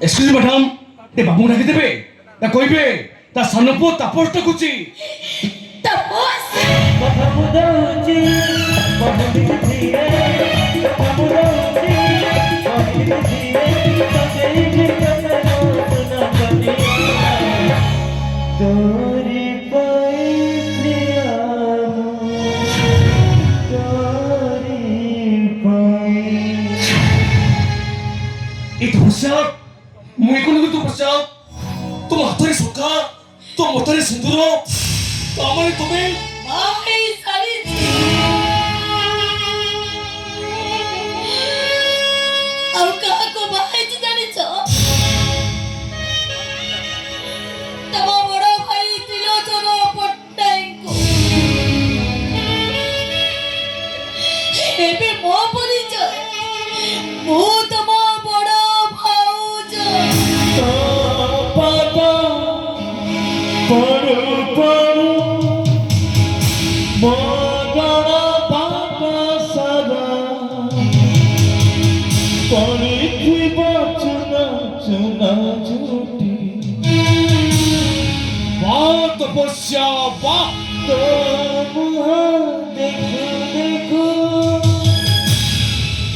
Excuse madam, তে বাবু ডাকি দেবে তা কইবে তা সানপ তাপস ডাকুছি। তাপস কথা বুঝাউছি বহিলি ধীরে কথা বুঝাউছি বহিলি ধীরে ততে ভিতরে রোশনা করিয়া তোরি পাই প্রিয়া তোরি পাই এই তপস্যা মুই কোন তপস্যা তোম হাতের সখা তোম মথারে সিন্দুর তামানে তুমি আমি সারিছি ଆଉ କାହାକୁ ବାହାଇଛି ଜାଣିଛ? ତମ ବଡ଼ ଭାଇ ତ୍ରିଲୋଚନ ପଟ୍ଟନାୟକଙ୍କୁ। ଏବେ ମୋ ପରିଚୟ, ମୁଁ ତମ ବଡ଼ ଭାଉଜ। ପାଦ ପଡୁ ପଡୁ ମଗଣ ପାପ ସାରା ପଡ଼ିଥିବ ଚୁନ ଚୁନ ଝୁଟି বা তপস্যা বা ତୋ ମୁହଁ ଦେଖୁ ଦେଖୁ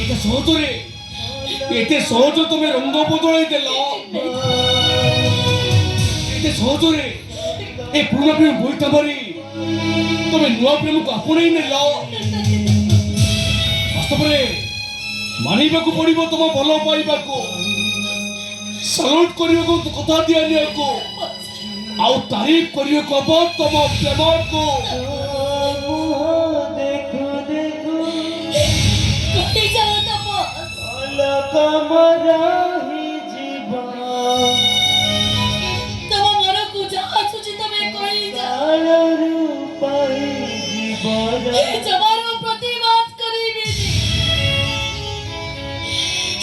এটা সহজরে এতে সহজ তুমি রঙ্গ বদলাই দেল এতে সহজরে এই পুরনো প্রেম বইটা মারি তুমি নূয়া প্রেমକୁ ଆପଣେଇ ନେଲ। ବାସ୍ତବରେ ମାନିବାକୁ ପଡ଼ିବ ତମ ଭଲ ପାଇବାକୁ, ସାଲୁଟ କରିବାକୁ କଥା ଦିଆ ନିଆକୁ, ଆଉ ତାରିଫ କରିବାକୁ ହବ ତମ ପ୍ରେମକୁ। ମୁହଁ ଦେଖୁ ଦେଖୁ କହିଯାଅ ତପସ, ଅଲକ ମରା ହେଇଯିବ ତମ ମନକୁ ଯାହା ଆସୁଛି ତମେ କହିଯାଅ। ଆଳରୁ ପାଇଯିବ ଏ ଜମାର ପ୍ରତିବାଦ କରିବିନି,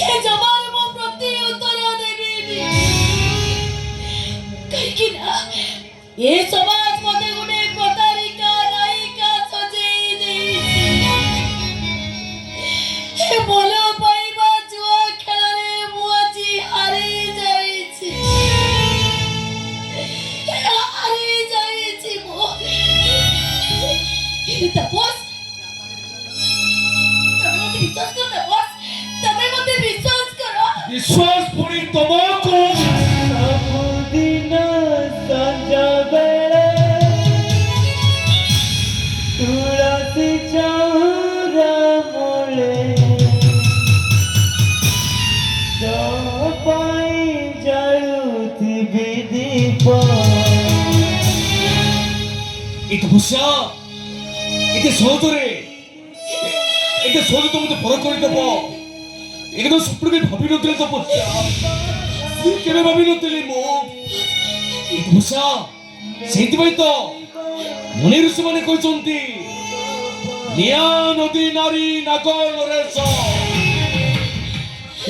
ଏ ଜମାର ମୁଁ ପ୍ରତି ଉତ୍ତର ଦେବିନି, କାହିଁକି ନା ଏ ସମାଜ ମତେ ଗୋଟେ ପ୍ରତାରିକା ନାୟିକା ସଜେଇ ଦେଇଛି। ଏ ଭଲ ପାଇବା ଜୁଆ ଖେଳରେ ମୁଁ ଆଜି ହାରି ଯାଇଛି, ହାରି ଯାଇଛି ମୁଁ। ତାପସ, ତମେ ମତେ ବିଶ୍ୱାସ କର ତାପସ, ତମେ ମତେ ବିଶ୍ୱାସ କର। ବିଶ୍ୱାସ ପୁଣି ତମକୁ ସବୁଦିନ ସଞ୍ଜବେଳେ ତୁଳସୀ ଚଉରା ମୂଳେ ତୋ ପାଇଁ ଜାଳୁଥିବି ଦୀପ এই তপস্যা এতে সহজরে এতে সহজে তোমাকে পর করে দেব। এটা তো স্বপ্নকে ভাবি নଥିଲେ তপস্যা, কেবে ভাবি নଥିଲି ମୁଁ। এই ତପସ୍ୟା ସେଇଥିପାଇଁ ତ ମୁନି ଋଷିମାନେ କହିଛନ୍ତି ନିଆଁ ନଦୀ ନାରୀ ନାଗ ନରେଶ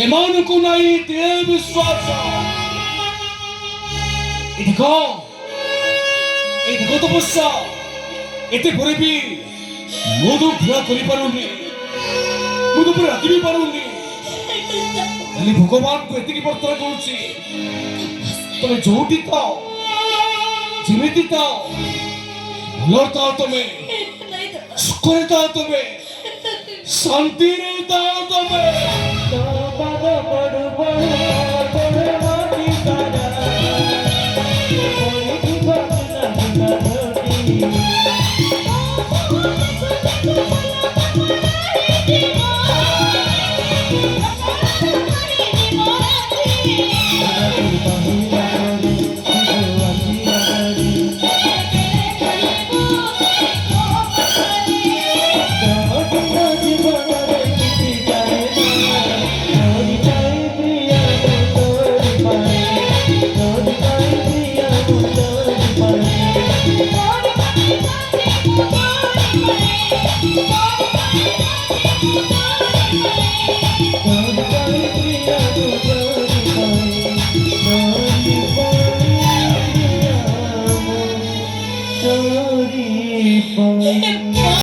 ଏମାନଙ୍କୁ ନାହିଁ ଦିଏ ବିଶ୍ୱାସ। এই ଦେଖ ତପସ୍ୟା, ଏତେ ପରେ ବି ମୁଁ ତ ପୁରା କରିପାରୁନି, ମୁଁ ତ ପୁରା ରାଗି ବି ପାରୁନି। ଖାଲି ଭଗବାନଙ୍କୁ ଏତିକି ପ୍ରାର୍ଥନା କରୁଛି ତମେ ଯୋଉଠି ଥାଅ ଯେମିତି ଥାଅ ଭଲରେ ଥାଅ, ତମେ ସୁଖରେ ଥାଅ, ତମେ ଶାନ୍ତିରେ ଥାଅ ତମେ। ତୋ ପାଦ ପଡୁ ପଡୁ ପଡୁ ମାଟି ସାରା ପଡ଼ିଥିବ ଚୁନା ଚୁନା ଝୁଟି